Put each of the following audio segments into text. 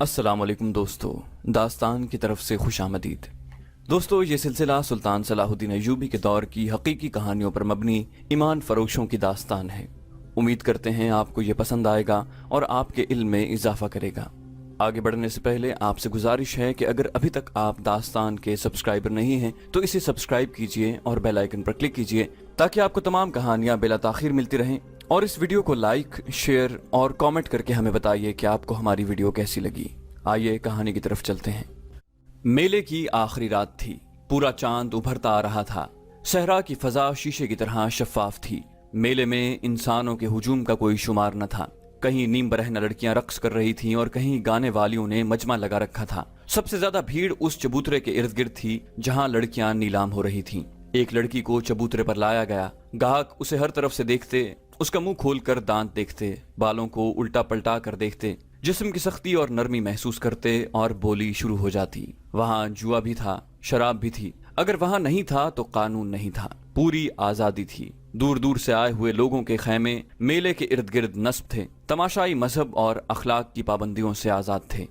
अस्सलाम वालेकुम दोस्तों, दास्तान की तरफ से खुश आमदीद। दोस्तों, ये सिलसिला सुल्तान सलाहुद्दीन अय्यूबी के दौर की हकीकी कहानियों पर मबनी ईमान फरोशों की दास्तान है। उम्मीद करते हैं आपको ये पसंद आएगा और आपके इल्म में इजाफा करेगा। आगे बढ़ने से पहले आपसे गुजारिश है कि अगर अभी तक आप दास्तान के सब्सक्राइबर नहीं हैं तो इसे सब्सक्राइब कीजिए और बेल आइकन पर क्लिक कीजिए ताकि आपको तमाम कहानियां बिला ताखीर मिलती रहें। और इस वीडियो को लाइक, शेयर और कमेंट करके हमें बताइए कि आपको हमारी वीडियो कैसी लगी। आइए कहानी की तरफ चलते हैं। मेले की आखिरी रात थी। पूरा चांद उभरता आ रहा था। सहरा की फजा शीशे की तरह शफाफ थी। मेले में इंसानों के हुजूम का कोई शुमार न था। कहीं नीम बरहना लड़कियां रक्स कर रही थीं और कहीं गाने वालियों ने मजमा लगा रखा था। सबसे ज्यादा भीड़ उस चबूतरे के इर्द गिर्द थी जहां लड़कियां नीलाम हो रही थीं। एक लड़की को चबूतरे पर लाया गया। गाहक उसे हर तरफ से देखते, उसका मुंह खोलकर दांत देखते, बालों को उल्टा पलटा कर देखते, जिस्म की सख्ती और नरमी महसूस करते और बोली शुरू हो जाती। वहां जुआ भी था, शराब भी थी। अगर वहां नहीं था तो कानून नहीं था। पूरी आजादी थी। दूर दूर से आए हुए लोगों के खैमे मेले के इर्द गिर्द नस्ब थे। तमाशाई मजहब और अखलाक की पाबंदियों से आजाद थे।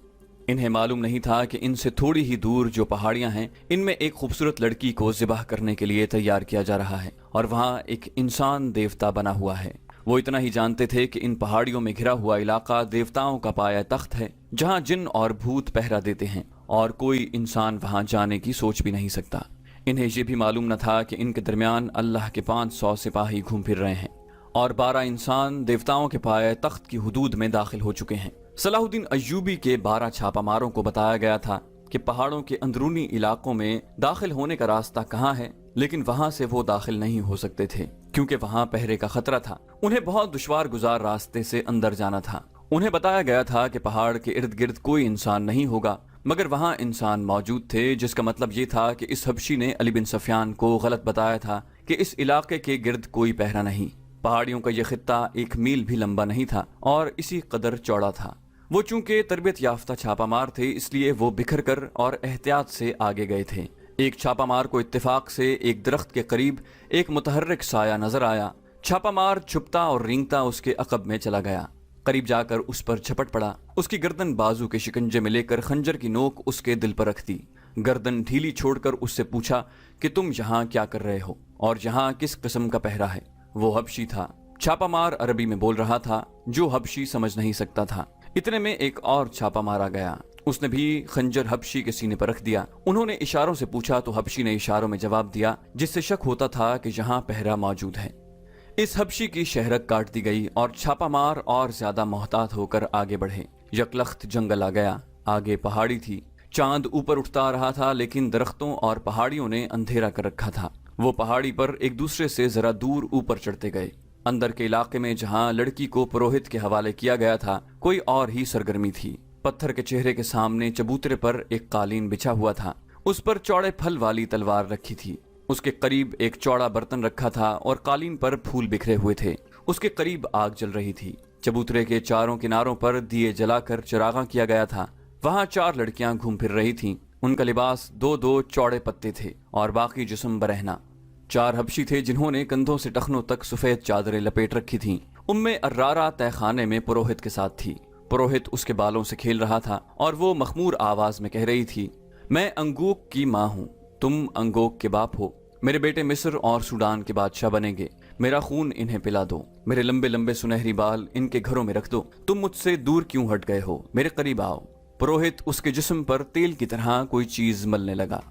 इन्हें मालूम नहीं था कि इनसे थोड़ी ही दूर जो पहाड़ियां हैं, इनमें एक खूबसूरत लड़की को ज़िबाह करने के लिए तैयार किया जा रहा है और वहां एक इंसान देवता बना हुआ है। वो इतना ही जानते थे कि इन पहाड़ियों में घिरा हुआ इलाका देवताओं का पाया तख्त है, जहां जिन और भूत पहरा देते हैं और कोई इंसान वहां जाने की सोच भी नहीं सकता। इन्हें यह भी मालूम न था कि इनके दरमियान अल्लाह के 500 सिपाही घूम फिर रहे हैं और 12 इंसान देवताओं के पाए तख्त की हुदूद में दाखिल हो चुके हैं। सलाहुद्दीन अय्यूबी के 12 छापामारों को बताया गया था कि पहाड़ों के अंदरूनी इलाकों में दाखिल होने का रास्ता कहाँ है, लेकिन वहां से वो दाखिल नहीं हो सकते थे क्योंकि वहां पहरे का खतरा था। उन्हें बहुत दुश्वार गुजार रास्ते से अंदर जाना था। उन्हें बताया गया था कि पहाड़ के इर्द गिर्द कोई इंसान नहीं होगा, मगर वहां इंसान मौजूद थे, जिसका मतलब ये था कि इस हबशी ने अली बिन सफियान को गलत बताया था कि इस इलाके के गिर्द कोई पहरा नहीं। पहाड़ियों का यह खित्ता 1 मील भी लंबा नहीं था और इसी कदर चौड़ा था। वो चूंकि तरबियत याफ्ता छापामार थे, इसलिए वो बिखर कर और एहतियात से आगे गए थे। एक छापामार को इत्तेफाक से एक दरख्त के करीब एक मुतहर्रिक साया नजर आया। छापामार छुपता और रेंगता उसके अकब में चला गया। करीब जाकर उस पर झपट पड़ा। उसकी गर्दन बाजू के शिकंजे में लेकर खंजर की नोक उसके दिल पर रख दी। गर्दन ढीली छोड़कर उससे पूछा कि तुम यहाँ क्या कर रहे हो और यहाँ किस किस्म का पहरा है। वो हबशी था। छापामार अरबी में बोल रहा था, जो हबशी समझ नहीं सकता था। इतने में एक और छापा मारा गया। उसने भी खंजर हबशी के सीने पर रख दिया। उन्होंने इशारों से पूछा तो हबशी ने इशारों में जवाब दिया, जिससे शक होता था कि यहाँ पहरा मौजूद है। इस हबशी की शहरक काट दी गई और छापामार और ज्यादा मोहतात होकर आगे बढ़े। यकलख्त जंगल आ गया। आगे पहाड़ी थी। चांद ऊपर उठता आ रहा था, लेकिन दरख्तों और पहाड़ियों ने अंधेरा कर रखा था। वो पहाड़ी पर एक दूसरे से जरा दूर ऊपर चढ़ते गए। अंदर के इलाके में जहां लड़की को पुरोहित के हवाले किया गया था, कोई और ही सरगर्मी थी। पत्थर के चेहरे के सामने चबूतरे पर एक कालीन बिछा हुआ था। उस पर चौड़े फल वाली तलवार रखी थी। उसके करीब एक चौड़ा बर्तन रखा था और कालीन पर फूल बिखरे हुए थे। उसके करीब आग जल रही थी। चबूतरे के चारों किनारों पर दिए जलाकर चरागा किया गया था। वहां 4 लड़कियां घूम फिर रही थीं। उनका लिबास 2-2 चौड़े पत्ते थे और बाकी जिस्म बरहना। 4 हबशी थे जिन्होंने कंधों से टखनों तक सफेद चादरें लपेट रखी थीं। उम्मे अर्रारा तहखाने में पुरोहित के साथ थी। पुरोहित उसके बालों से खेल रहा था और वो मखमूर आवाज में कह रही थी, मैं अंगोक की माँ हूँ, तुम अंगोक के बाप हो। मेरे बेटे मिस्र और सूडान के बादशाह बनेंगे। मेरा खून इन्हें पिला दो। मेरे लंबे लंबे सुनहरी बाल इनके घरों में रख दो। तुम मुझसे दूर क्यों हट गए हो? मेरे करीब आओ। पुरोहित उसके जिस्म पर तेल की तरह कोई चीज मलने लगा।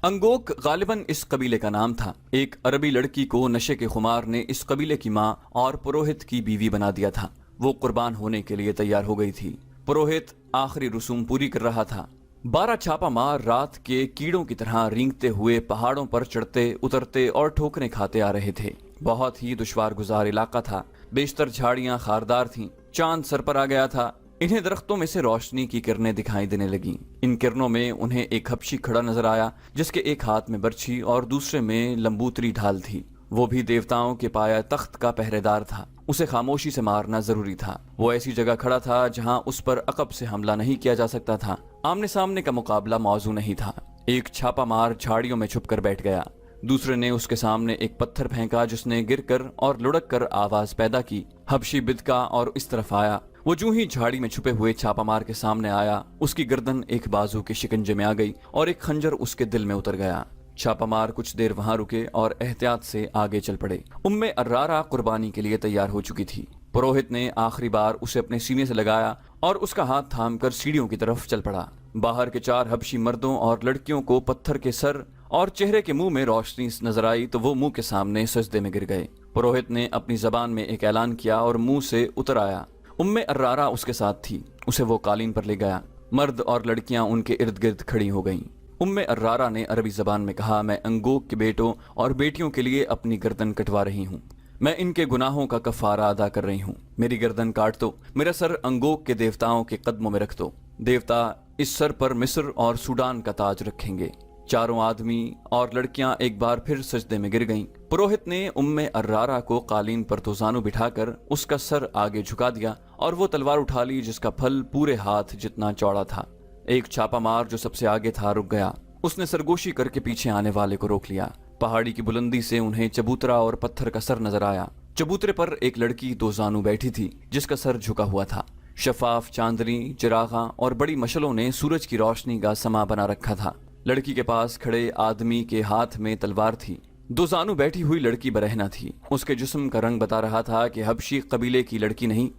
अंगोक गालिबन इस कबीले का नाम था। एक अरबी लड़की को नशे के खुमार ने इस कबीले की माँ और पुरोहित की बीवी बना दिया था। वो कुर्बान होने के लिए तैयार हो गई थी। पुरोहित आखिरी रसूम पूरी कर रहा था। 12 छापा मार रात के कीड़ों की तरह रेंगते हुए पहाड़ों पर चढ़ते उतरते और ठोकरें खाते आ रहे थे। बहुत ही दुश्वार गुजार इलाका था। बेशतर झाड़ियां खारदार थीं। चांद सर पर आ गया था। इन्हें दरख्तों में से रोशनी की किरणें दिखाई देने लगीं। इन किरणों में उन्हें एक हबशी खड़ा नजर आया, जिसके एक हाथ में बर्छी और दूसरे में लंबूतरी ढाल थी। वो भी देवताओं के पाया तख्त का पहरेदार था। उसे खामोशी से मारना जरूरी था। वो ऐसी जगह खड़ा था जहां उस पर अकब से हमला नहीं किया जा सकता था। आमने सामने का मुकाबला मौजू नहीं था। एक छापा मार झाड़ियों में छुप कर बैठ गया। दूसरे ने उसके सामने एक पत्थर फेंका, जिसने गिरकर और लुढ़क कर आवाज पैदा की। हबशी बिदका और इस तरफ आया। वो यूं ही झाड़ी में छुपे हुए छापामार के सामने आया, उसकी गर्दन एक बाजू के शिकंजे में आ गई और एक खंजर उसके दिल में उतर गया। छापामार कुछ देर वहां रुके और एहतियात से आगे चल पड़े। उम्मे अर्रारा कुर्बानी के लिए तैयार हो चुकी थी। पुरोहित ने आखिरी बार उसे अपने सीने से लगाया और उसका हाथ थामकर सीढ़ियों की तरफ चल पड़ा। बाहर के 4 हबशी मर्दों और लड़कियों को पत्थर के सर और चेहरे के मुंह में रोशनी नजर आई तो वो मुंह के सामने सजदे में गिर गए। पुरोहित ने अपनी जबान में एक ऐलान किया और मुंह से उतर आया। उम्मे अर्रारा उसके साथ थी। उसे वो कालीन पर ले गया। मर्द और लड़कियां उनके इर्द गिर्द खड़ी हो गईं। उम्मे अर्रारा ने अरबी जबान में कहा, मैं अंगोक के बेटों और बेटियों के लिए अपनी गर्दन कटवा रही हूँ। मैं इनके गुनाहों का कफारा अदा कर रही हूँ। मेरी गर्दन काट दो, मेरा सर अंगोक के देवताओं के कदमों में रख दो। देवता इस सर पर मिस्र और सूडान का ताज रखेंगे। चारों आदमी और लड़कियां एक बार फिर सजदे में गिर गईं। पुरोहित ने उम्मे अर्रारा को कालीन पर दोजानू बिठाकर उसका सर आगे झुका दिया और वो तलवार उठा ली जिसका फल पूरे हाथ जितना चौड़ा था। एक छापामार जो सबसे आगे था रुक गया। उसने सरगोशी करके पीछे आने वाले को रोक लिया। पहाड़ी की बुलंदी से उन्हें चबूतरा और पत्थर का सर नजर आया। चबूतरे पर एक लड़की दोजानू बैठी थी जिसका सर झुका हुआ था। शफाफ चांदनी, चिरागा और बड़ी मशलों ने सूरज की रोशनी का समा बना रखा था। लड़की के पास खड़े आदमी के हाथ में तलवार थी। दोजानू बैठी हुई लड़की बरहना थी। उसके जिस्म का रंग बता रहा था कि हबशी कबीले की लड़की नहीं।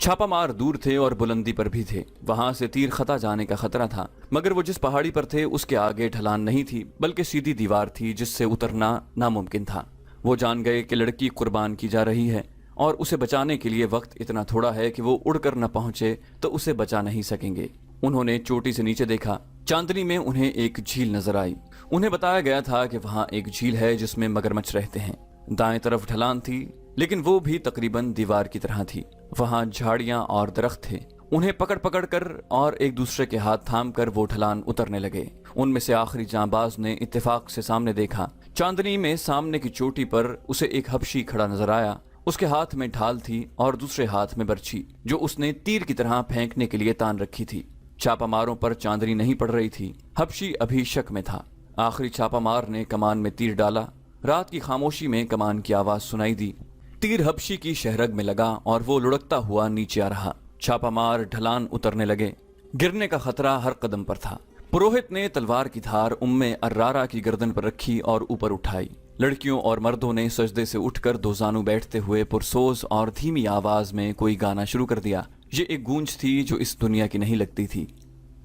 छापामार दूर थे और बुलंदी पर भी थे। वहां से तीर खता जाने का खतरा था, मगर वो जिस पहाड़ी पर थे उसके आगे ढलान नहीं थी बल्कि सीधी दीवार थी जिससे उतरना नामुमकिन था। वो जान गए कि लड़की कुर्बान की जा रही है और उसे बचाने के लिए वक्त इतना थोड़ा है कि वो उड़कर न पहुंचे तो उसे बचा नहीं सकेंगे। उन्होंने चोटी से नीचे देखा। चांदनी में उन्हें एक झील नजर आई। उन्हें बताया गया था कि वहां एक झील है जिसमें मगरमच्छ रहते हैं। दाएं तरफ ढलान थी, लेकिन वो भी तकरीबन दीवार की तरह थी। वहां झाड़ियां और दरख्त थे। उन्हें पकड़ पकड़ कर और एक दूसरे के हाथ थाम कर वो ढलान उतरने लगे। उनमें से आखिरी जांबाज ने इत्तेफाक से सामने देखा। चांदनी में सामने की चोटी पर उसे एक हबशी खड़ा नजर आया। उसके हाथ में ढाल थी और दूसरे हाथ में बर्छी जो उसने तीर की तरह फेंकने के लिए तान रखी थी। छापामारों पर चांदनी नहीं पड़ रही थी। हबशी अभी शक में था। आखिरी छापामार ने कमान में तीर डाला। रात की खामोशी में कमान की आवाज सुनाई दी। तीर हबशी की शहरग में लगा और वो लुढ़कता हुआ नीचे आ रहा। छापामार ढलान उतरने लगे। गिरने का खतरा हर कदम पर था। पुरोहित ने तलवार की धार उम्मे अर्रारा की गर्दन पर रखी और ऊपर उठाई। लड़कियों और मर्दों ने सजदे से उठकर दोजानू बैठते हुए पुरसोज और धीमी आवाज में कोई गाना शुरू कर दिया। ये एक गूंज थी जो इस दुनिया की नहीं लगती थी।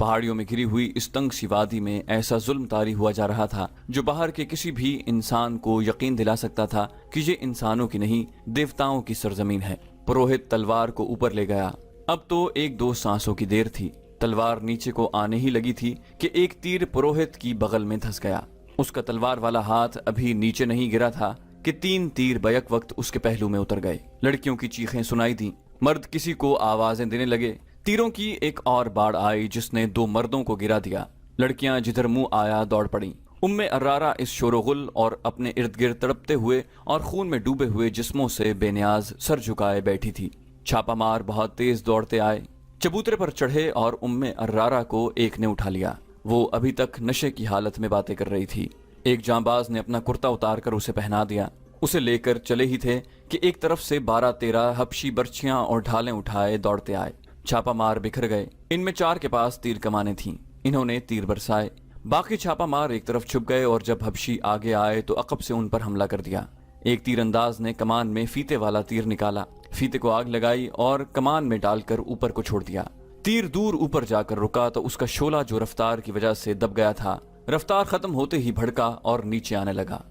पहाड़ियों में घिरी हुई इस तंग सी वादी में ऐसा जुल्म तारी हुआ जा रहा था जो बाहर के किसी भी इंसान को यकीन दिला सकता था कि ये इंसानों की नहीं, देवताओं की सरजमीन है। पुरोहित तलवार को ऊपर ले गया। अब तो 1-2 सांसों की देर थी। तलवार नीचे को आने ही लगी थी कि एक तीर पुरोहित की बगल में धंस गया। उसका तलवार वाला हाथ अभी नीचे नहीं गिरा था कि 3 तीर बैक वक्त उसके पहलू में उतर गए। लड़कियों की चीखें सुनाई दी। मर्द किसी को आवाजें देने लगे। तीरों की एक और बाढ़ आई जिसने 2 मर्दों को गिरा दिया। लड़कियां जिधर मुंह आया दौड़ पड़ी। उम्मे अर्रारा इस शोरगुल और अपने इर्द गिर्द तड़पते हुए और खून में डूबे हुए जिस्मों से बेनियाज सर झुकाए बैठी थी। छापामार बहुत तेज दौड़ते आए, चबूतरे पर चढ़े और उम्मे अर्रारा को एक ने उठा लिया। वो अभी तक नशे की हालत में बातें कर रही थी। एक जांबाज ने अपना कुर्ता उतार कर उसे पहना दिया। उसे लेकर चले ही थे कि एक तरफ से 12-13 हबशी बर्छियां और ढालें उठाए दौड़ते आए। छापामार बिखर गए। इनमें 4 के पास तीर कमाने थीं। इन्होंने तीर बरसाए। बाकी छापामार एक तरफ छुप गए और जब हबशी आगे आए तो अकब से उन पर हमला कर दिया। एक तीरंदाज ने कमान में फीते वाला तीर निकाला, फीते को आग लगाई और कमान में डालकर ऊपर को छोड़ दिया। तीर दूर ऊपर जाकर रुका तो उसका शोला जो रफ्तार की वजह से दब गया था, रफ्तार खत्म होते ही भड़का और नीचे आने लगा।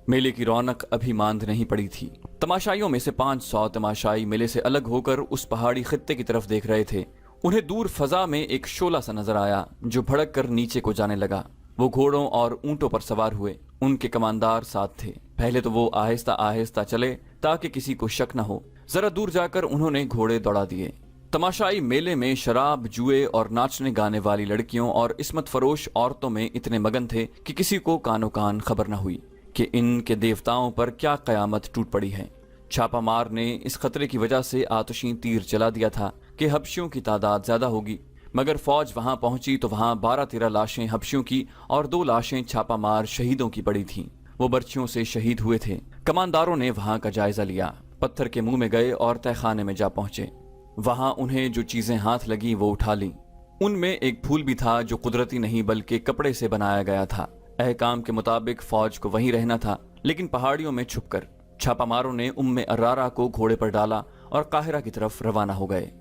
मेले की रौनक अभी मांद नहीं पड़ी थी। तमाशाइयों में से 500 तमाशाई मेले से अलग होकर उस पहाड़ी खित्ते की तरफ देख रहे थे। उन्हें दूर फजा में एक शोला सा नजर आया जो भड़क कर नीचे को जाने लगा। वो घोड़ों और ऊंटों पर सवार हुए। उनके कमानदार साथ थे। पहले तो वो आहिस्ता आहिस्ता चले ताकि किसी को शक न हो। जरा दूर जाकर उन्होंने घोड़े दौड़ा दिए। तमाशाई मेले में शराब, जुए और नाचने गाने वाली लड़कियों और इस्मत फरोश औरतों में इतने मगन थे कि किसी को कानो कान खबर न हुई कि इनके देवताओं पर क्या कयामत टूट पड़ी है। छापामार ने इस खतरे की वजह से आतिशी तीर चला दिया था कि हबशियों की तादाद ज्यादा होगी, मगर फौज वहां पहुंची तो वहां 12-13 लाशें हबशियों की और 2 लाशें छापामार शहीदों की पड़ी थीं। वो बर्छियों से शहीद हुए थे। कमानदारों ने वहां का जायजा लिया, पत्थर के मुंह में गए और तहखाने में जा पहुंचे। वहां उन्हें जो चीजें हाथ लगी वो उठा लीं। उनमें एक फूल भी था जो कुदरती नहीं बल्कि कपड़े से बनाया गया था। अहकाम के मुताबिक फौज को वहीं रहना था, लेकिन पहाड़ियों में छुपकर छापामारों ने उम्मे अर्रारा को घोड़े पर डाला और काहिरा की तरफ रवाना हो गए।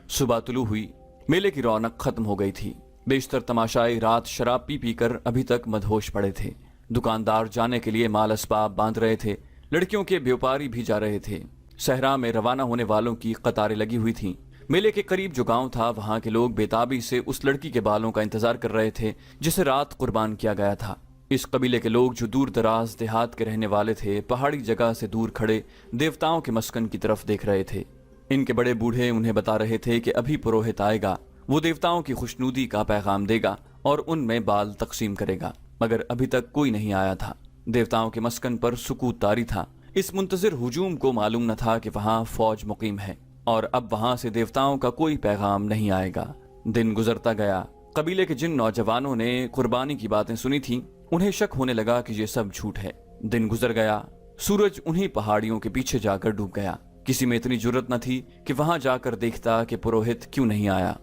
सुबह तुलू हुई, मेले की रौनक खत्म हो गई थी। बेशतर तमाशाई रात शराब पी पी कर अभी तक मदहोश पड़े थे। दुकानदार जाने के लिए माल असबाब बांध रहे थे, लड़कियों के व्यापारी भी जा रहे थे। सहरा में रवाना होने वालों की कतारें लगी हुई थीं। मेले के करीब जो गांव था, वहां के लोग बेताबी से उस लड़की के बालों का इंतजार कर रहे थे जिसे रात कुर्बान किया गया था। इस कबीले के लोग जो दूर दराज देहात के रहने वाले थे, पहाड़ी जगह से दूर खड़े देवताओं के मस्कन की तरफ देख रहे थे। इनके बड़े बूढ़े उन्हें बता रहे थे कि अभी पुरोहित आएगा, वो देवताओं की खुशनुदी का पैगाम देगा और उनमें बाल तकसीम करेगा, मगर अभी तक कोई नहीं आया था। देवताओं के मस्कन पर सुकूत तारी था। इस मुंतजिर हुजूम को मालूम न था कि वहां फौज मुकीम है और अब वहां से देवताओं का कोई पैगाम नहीं आएगा। दिन गुजरता गया। कबीले के जिन नौजवानों ने कुर्बानी की बातें सुनी थीं, उन्हें शक होने लगा कि ये सब झूठ है। दिन गुजर गया। सूरज उन्हीं पहाड़ियों के पीछे जाकर डूब गया। किसी में इतनी जुर्रत न थी कि वहां जाकर देखता कि पुरोहित क्यों नहीं आया।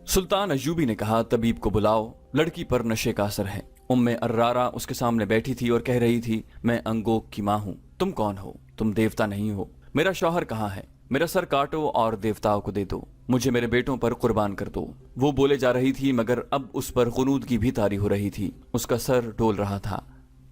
सुल्तान अय्यूबी ने कहा, तबीब को बुलाओ, लड़की पर नशे का असर है। उम्मे अर्रारा उसके सामने बैठी थी और कह रही थी, मैं अंगोक की माँ हूँ। तुम कौन हो? तुम देवता नहीं हो। मेरा शौहर कहाँ है? मेरा सर काटो और देवताओं को दे दो। मुझे मेरे बेटों पर कुर्बान कर दो। वो बोले जा रही थी, मगर अब उस पर गुनूदगी भी तारी हो रही थी। उसका सर डोल रहा था।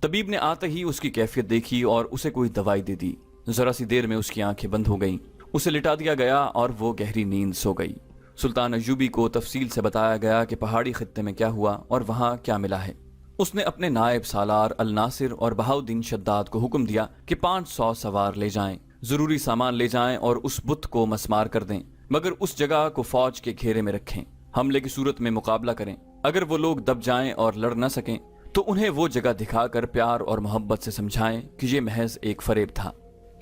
तबीब ने आते ही उसकी कैफियत देखी और उसे कोई दवाई दे दी। जरा सी देर में उसकी आंखें बंद हो गईं। उसे लिटा दिया गया और वो गहरी नींद सो गई। सुल्तान अय्यूबी को तफसील से बताया गया कि पहाड़ी खित्ते में क्या हुआ और वहां क्या मिला है। उसने अपने नायब सालार अल नासिर और बहाउद्दीन शद्दाद को हुक्म दिया कि 500 सवार ले जाएं, जरूरी सामान ले जाएं और उस बुत को मसमार कर दें, मगर उस जगह को फौज के घेरे में रखें। हमले की सूरत में मुकाबला करें। अगर वो लोग दब जाएं और लड़ न सकें तो उन्हें वो जगह दिखाकर प्यार और मोहब्बत से समझाएं कि ये महज एक फरेब था।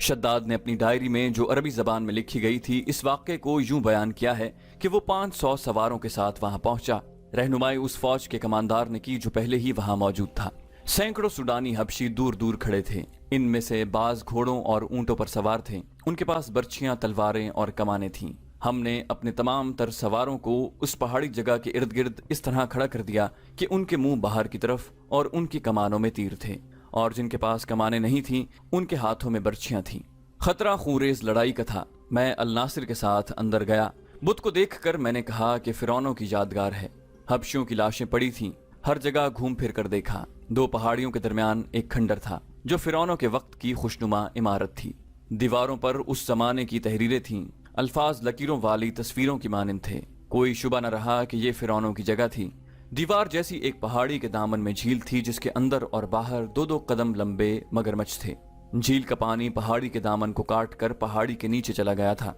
शद्दाद ने अपनी डायरी में, जो अरबी जबान में लिखी गई थी, इस वाक़े को यूं बयान किया है कि वो 500 सवारों के साथ वहां पहुंचा। रहनुमाई उस फौज के कमांडार ने की जो पहले ही वहां मौजूद था। सैकड़ों सुडानी हबशी दूर दूर खड़े थे। इनमें से बाज घोड़ों और ऊंटों पर सवार थे। उनके पास बर्छियां, तलवारें और कमानें थीं। हमने अपने तमाम तर सवारों को उस पहाड़ी जगह के इर्द गिर्द इस तरह खड़ा कर दिया कि उनके मुंह बाहर की तरफ और उनकी कमानों में तीर थे, और जिनके पास कमानें नहीं थीं उनके हाथों में बर्छियां थीं। खतरा खूरेज लड़ाई का था। मैं अल नासिर के साथ अंदर गया। बुत को देखकर मैंने कहा कि फिरौनों की यादगार है। हबशियों की लाशें पड़ी थीं। हर जगह घूम फिर कर देखा। 2 पहाड़ियों के दरमियान एक खंडर था जो फिरौनों के वक्त की खुशनुमा इमारत थी। दीवारों पर उस जमाने की तहरीरें थीं। अल्फाज लकीरों वाली तस्वीरों की मानिंद थे। कोई शुबा न रहा कि ये फिरौनों की जगह थी। दीवार जैसी एक पहाड़ी के दामन में झील थी जिसके अंदर और बाहर 2-2 कदम लंबे मगरमच्छ थे। झील का पानी पहाड़ी के दामन को काट कर पहाड़ी के नीचे चला गया था।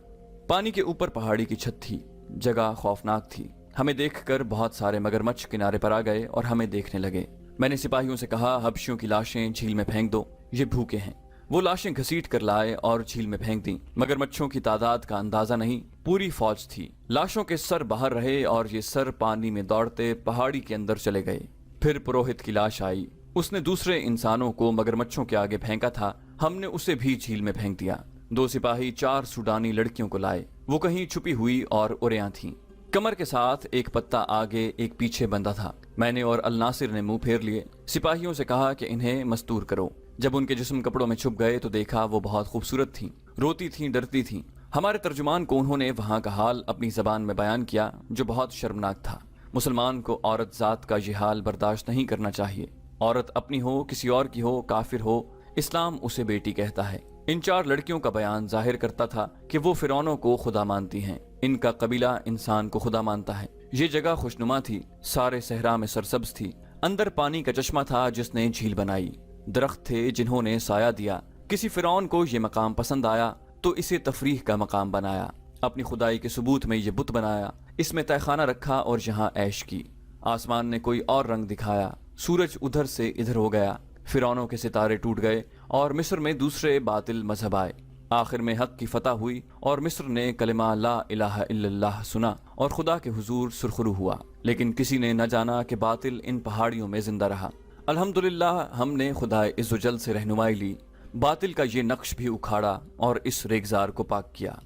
पानी के ऊपर पहाड़ी की छत थी। जगह खौफनाक थी। हमें देखकर बहुत सारे मगरमच्छ किनारे पर आ गए और हमें देखने लगे। मैंने सिपाहियों से कहा, हबशियों की लाशें झील में फेंक दो, ये भूखे हैं। वो लाशें घसीट कर लाए और झील में फेंक दी। मगरमच्छों की तादाद का अंदाजा नहीं, पूरी फौज थी। लाशों के सर बाहर रहे और ये सर पानी में दौड़ते पहाड़ी के अंदर चले गए। फिर पुरोहित की लाश आई। उसने दूसरे इंसानों को मगरमच्छों के आगे फेंका था। हमने उसे भी झील में फेंक दिया। 2 सिपाही 4 सुडानी लड़कियों को लाए। वो कहीं छुपी हुई और उरियां थीं। कमर के साथ एक पत्ता आगे एक पीछे बंधा था। मैंने और अल नासिर ने मुंह फेर लिए। सिपाहियों से कहा कि इन्हें मस्तूर करो। जब उनके जिस्म कपड़ों में छुप गए तो देखा वो बहुत खूबसूरत थीं, रोती थीं, डरती थीं। हमारे तर्जुमान को उन्होंने वहां का हाल अपनी जबान में बयान किया जो बहुत शर्मनाक था। मुसलमान को औरत जात का ये हाल बर्दाश्त नहीं करना चाहिए। औरत अपनी हो, किसी और की हो, काफिर हो, इस्लाम उसे बेटी कहता है। इन 4 लड़कियों का बयान जाहिर करता था कि वो फिरौनों को खुदा मानती हैं। इनका कबीला इंसान को खुदा मानता है। ये जगह खुशनुमा थी। सारे सहरा में सरसब्ज थी। अंदर पानी का चश्मा था जिसने झील बनाई। दरख्त थे जिन्होंने साया दिया। किसी फिरौन को ये मकाम पसंद आया तो इसे तफरीह का मकाम बनाया। अपनी खुदाई के सबूत में ये बुत बनाया। इसमें तहखाना रखा और यहाँ ऐश की। आसमान ने कोई और रंग दिखाया। सूरज उधर से इधर हो गया। फिरौनों के सितारे टूट गए और मिस्र में दूसरे बातिल मजहब आए। आखिर में हक की फतह हुई और मिस्र ने कलिमा ला इलाहा इल्लल्लाह सुना और खुदा के हुजूर सुरखरू हुआ। लेकिन किसी ने न जाना कि बातिल इन पहाड़ियों में जिंदा रहा। अल्हम्दुलिल्लाह हमने खुदा इज़्ज़ोजल से रहनुमाई ली। बातिल का ये नक्श भी उखाड़ा और इस रेगजार को पाक किया।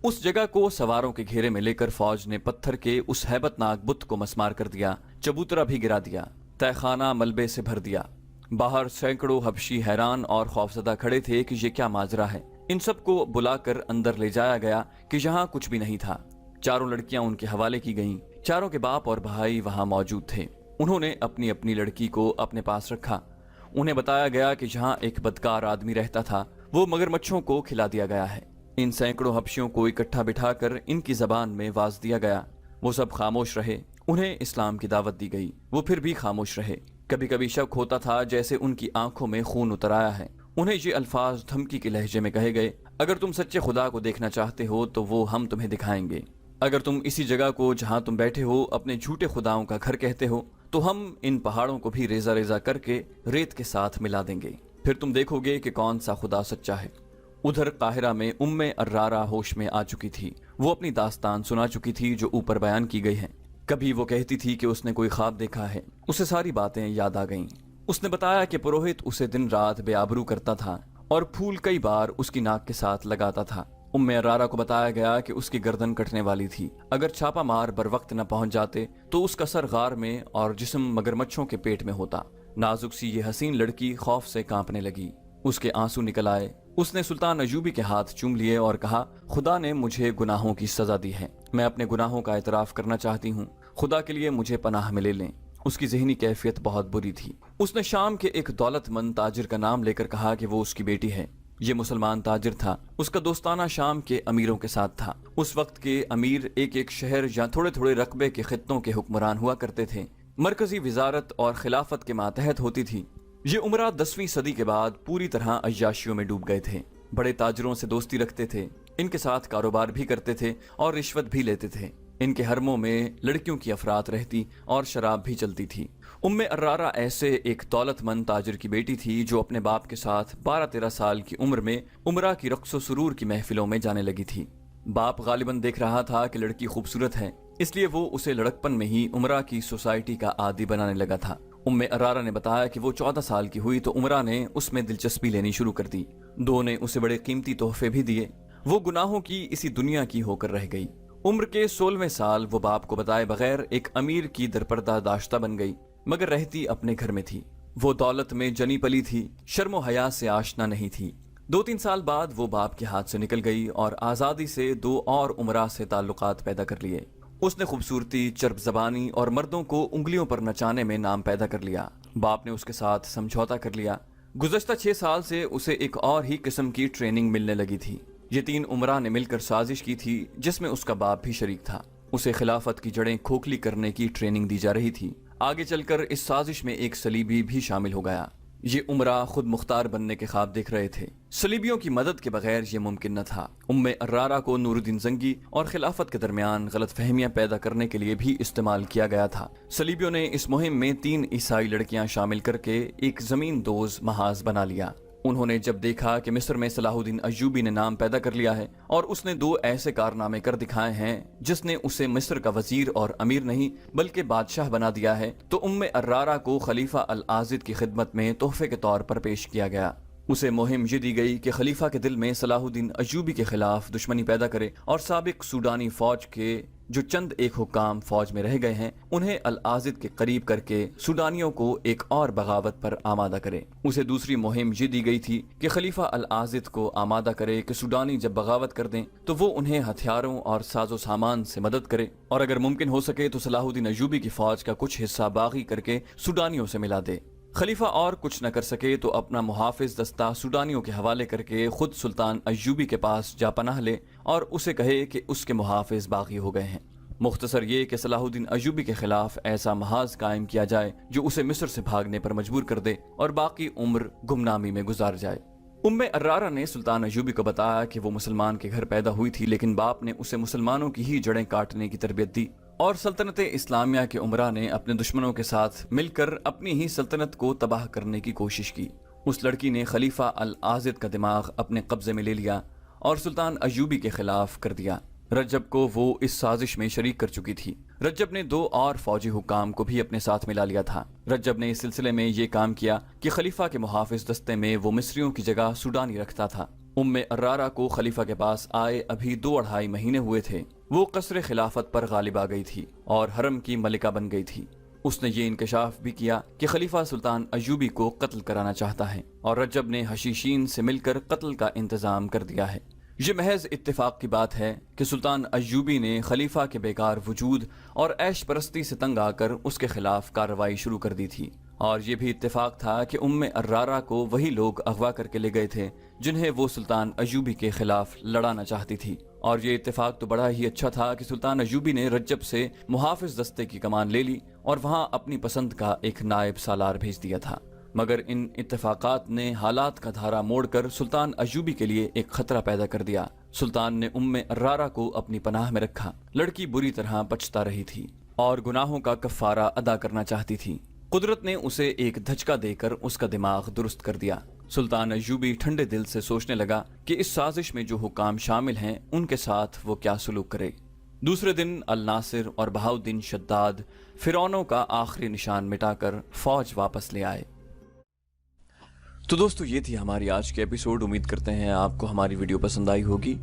उस जगह को सवारों के घेरे में लेकर फौज ने पत्थर के उस हैबतनाक बुत को मसमार कर दिया, चबूतरा भी गिरा दिया, तहखाना मलबे से भर दिया। बाहर सैकड़ों हबशी हैरान और खौफजदा खड़े थे कि ये क्या माजरा है। इन सबको बुलाकर अंदर ले जाया गया कि जहां कुछ भी नहीं था। चारों लड़कियां उनके हवाले की गईं। चारों के बाप और भाई वहां मौजूद थे। उन्होंने अपनी अपनी लड़की को अपने पास रखा। उन्हें बताया गया कि जहां एक बदकार आदमी रहता था वो मगरमच्छों को खिला दिया गया है। इन सैकड़ों हबशियों को इकट्ठा बिठाकर इनकी जबान में वाज दिया गया। वो सब खामोश रहे। उन्हें इस्लाम की दावत दी गई, वो फिर भी खामोश रहे। कभी कभी शक होता था जैसे उनकी आंखों में खून उतर आया है। उन्हें ये अल्फाज धमकी के लहजे में कहे गए, अगर तुम सच्चे खुदा को देखना चाहते हो तो वो हम तुम्हें दिखाएंगे। अगर तुम इसी जगह को जहां तुम बैठे हो अपने झूठे खुदाओं का घर कहते हो तो हम इन पहाड़ों को भी रेजा रेजा करके रेत के साथ मिला देंगे। फिर तुम देखोगे कि कौन सा खुदा सच्चा है। उधर काहिरा में उम्मे अर्रारा होश में आ चुकी थी। वो अपनी दास्तान सुना चुकी थी जो ऊपर बयान की गई है। कभी वो कहती थी कि उसने कोई ख्वाब देखा है। उसे सारी बातें याद आ गईं। उसने बताया कि पुरोहित उसे दिन रात बेआबरू करता था और फूल कई बार उसकी नाक के साथ लगाता था। उम्मे अर्रारा को बताया गया कि उसकी गर्दन कटने वाली थी। अगर छापा मार बर वक्त न पहुंच जाते तो उसका सर गार में और जिस्म मगरमच्छों के पेट में होता। नाजुक सी ये हसीन लड़की खौफ से कांपने लगी। उसके आंसू निकल आए। उसने सुल्तान अयूबी के हाथ चूम लिए और कहा, खुदा ने मुझे गुनाहों की सजा दी है। मैं अपने गुनाहों का एतराफ करना चाहती हूँ। खुदा के लिए मुझे पनाह में ले लें। उसकी ज़हनी कैफियत बहुत बुरी थी। उसने शाम के एक दौलतमंद ताजिर का नाम लेकर कहा कि वो उसकी बेटी है। ये मुसलमान ताजिर था। उसका दोस्ताना शाम के अमीरों के साथ था। उस वक्त के अमीर एक एक शहर या थोड़े थोड़े रकबे के खित्तों के हुक्मरान हुआ करते थे। मरकजी वजारत और खिलाफत के मातहत होती थी। ये उमरा 10वीं सदी के बाद पूरी तरह अय्याशियों में डूब गए थे। बड़े ताजिरों से दोस्ती रखते थे, इनके साथ कारोबार भी करते थे और रिश्वत भी लेते थे। इनके हरमों में लड़कियों की अफरात रहती और शराब भी चलती थी। उम्मे अर्रारा ऐसे एक दौलतमंद ताजिर की बेटी थी जो अपने बाप के साथ 12-13 साल की उम्र में उमरा की रक्सो सुरूर की महफिलों में जाने लगी थी। बाप गालिबन देख रहा था कि लड़की खूबसूरत है, इसलिए वो उसे लड़कपन में ही उमरा की सोसाइटी का आदी बनाने लगा था। उम्मे अर्रारा ने बताया कि वो 14 साल की हुई तो उमरा ने उसमें दिलचस्पी लेनी शुरू कर दी। दो ने उसे बड़े कीमती तोहफे भी दिए। वो गुनाहों की इसी दुनिया की होकर रह गई। उम्र के 16वें साल वो बाप को बताए बगैर एक अमीर की दरपर्दा दाश्ता बन गई, मगर रहती अपने घर में थी। वो दौलत में जनी पली थी, शर्मो हया से आशना नहीं थी। 2-3 साल बाद वो बाप के हाथ से निकल गई और आज़ादी से 2 और उमरा से ताल्लुकात पैदा कर लिए। उसने खूबसूरती, चर्ब ज़बानी और मर्दों को उंगलियों पर नचाने में नाम पैदा कर लिया। बाप ने उसके साथ समझौता कर लिया। गुज़श्ता 6 साल से उसे एक और ही किस्म की ट्रेनिंग मिलने लगी थी। ये 3 उमरा ने मिलकर साजिश की थी जिसमें उसका बाप भी शरीक था। उसे खिलाफत की जड़ें खोखली करने की ट्रेनिंग दी जा रही थी। आगे चलकर इस साजिश में एक सलीबी भी शामिल हो गया। ये उमरा खुद मुख्तार बनने के ख्वाब देख रहे थे। सलीबियों की मदद के बगैर ये मुमकिन न था। उम्मे अर्रारा को नूरुद्दीन जंगी और खिलाफत के दरमियान गलत फहमियां पैदा करने के लिए भी इस्तेमाल किया गया था। सलीबियों ने इस मुहिम में 3 ईसाई लड़कियां शामिल करके एक जमीन दोज महाज बना लिया। उन्होंने जब देखा कि मिस्र में सलाहुद्दीन अय्यूबी ने नाम पैदा कर लिया है और उसने 2 ऐसे कारनामे कर दिखाए हैं जिसने उसे मिस्र का वजीर और अमीर नहीं बल्कि बादशाह बना दिया है, तो उम्मे अर्रारा को खलीफा अल आजिद की खिदमत में तोहफे के तौर पर पेश किया गया। उसे मुहिम ये दी गई कि खलीफा के दिल में सलाहुद्दीन अय्यूबी के खिलाफ दुश्मनी पैदा करे और साबिक सूडानी फौज के जो चंद एक हुक्काम फौज में रह गए हैं उन्हें अल आजिद के करीब करके सूडानियों को एक और बगावत पर आमादा करे। उसे दूसरी मुहिम ये दी गई थी कि खलीफा अल आजिद को आमादा करे कि सूडानी जब बगावत कर दें तो वो उन्हें हथियारों और साजो सामान से मदद करे और अगर मुमकिन हो सके तो सलाहुद्दीन अय्यूबी की फौज का कुछ हिस्सा बागी करके सूडानियों से मिला दे। खलीफा और कुछ न कर सके तो अपना मुहाफिज दस्ता सूडानियों के हवाले करके खुद सुल्तान अय्यूबी के पास जा पनाह ले और उसे कहे कि उसके मुहाफिज बागी हो गए हैं। मुख्तसर ये कि सलाहुद्दीन अय्यूबी के खिलाफ ऐसा महाज कायम किया जाए जो उसे मिस्र से भागने पर मजबूर कर दे और बाकी उम्र गुमनामी में गुजार जाए। उम्मे अर्रारा ने सुल्तान अय्यूबी को बताया कि वो मुसलमान के घर पैदा हुई थी, लेकिन बाप ने उसे मुसलमानों की ही जड़ें काटने की तरबियत दी और सल्तनत इस्लामिया के उमरा ने अपने दुश्मनों के साथ मिलकर अपनी ही सल्तनत को तबाह करने की कोशिश की। उस लड़की ने खलीफा अल आजिद का दिमाग अपने कब्जे में ले लिया और सुल्तान अय्यूबी के खिलाफ कर दिया। रज्जब को वो इस साजिश में शरीक कर चुकी थी। रज्जब ने 2 और फौजी हुकाम को भी अपने साथ मिला लिया था। रज्जब ने इस सिलसिले में ये काम किया कि खलीफा के मुहाफिज दस्ते में वो मिस्रियों की जगह सूडानी रखता था। अर्रारा को खलीफा के पास आए अभी 2-2.5 महीने हुए थे। वो कसर खिलाफत पर गालिब आ गई थी और हरम की मलिका बन गई थी। उसने ये इंकशाफ भी किया कि खलीफा सुल्तान अय्यूबी को कत्ल कराना चाहता है और रजब ने हशीशीन से मिलकर कत्ल का इंतजाम कर दिया है। ये महज इत्तेफाक की बात है कि सुल्तान अय्यूबी ने खलीफा के बेकार वजूद और ऐश परस्ती से तंग आकर उसके खिलाफ कार्रवाई शुरू कर दी थी। और ये भी इत्तेफाक था कि अर्रारा को वही लोग अगवा करके ले गए थे जिन्हें वो सुल्तान अय्यूबी के खिलाफ लड़ाना चाहती थी। और ये इत्तेफाक तो बड़ा ही अच्छा था कि सुल्तान अय्यूबी ने रज्जब से मुहाफिज दस्ते की कमान ले ली और वहां अपनी पसंद का एक नायब सालार भेज दिया था। मगर इन इत्तेफाकात ने हालात का धारा मोड़कर सुल्तान अय्यूबी के लिए एक खतरा पैदा कर दिया। सुल्तान ने अर्रारा को अपनी पनाह में रखा। लड़की बुरी तरह पछता रही थी और गुनाहों का कफारा अदा करना चाहती थी। कुदरत ने उसे एक धचका देकर उसका दिमाग दुरुस्त कर दिया। सुल्तान अय्यूबी ठंडे दिल से सोचने लगा कि इस साजिश में जो हुकाम शामिल हैं उनके साथ वो क्या सुलूक करे। दूसरे दिन अल नासिर और बहाउद्दीन शद्दाद फिरौनों का आखिरी निशान मिटाकर फौज वापस ले आए। तो दोस्तों ये थी हमारी आज की एपिसोड। उम्मीद करते हैं आपको हमारी वीडियो पसंद आई होगी।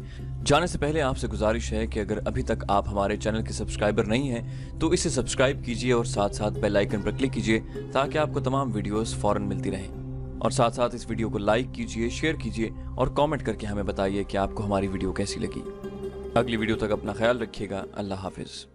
जाने से पहले आपसे गुजारिश है कि अगर अभी तक आप हमारे चैनल के सब्सक्राइबर नहीं हैं तो इसे सब्सक्राइब कीजिए और साथ साथ बेल आइकन पर क्लिक कीजिए ताकि आपको तमाम वीडियोस फौरन मिलती रहें। और साथ साथ इस वीडियो को लाइक कीजिए, शेयर कीजिए और कॉमेंट करके हमें बताइए कि आपको हमारी वीडियो कैसी लगी। अगली वीडियो तक अपना ख्याल रखिएगा। अल्लाह हाफिज़।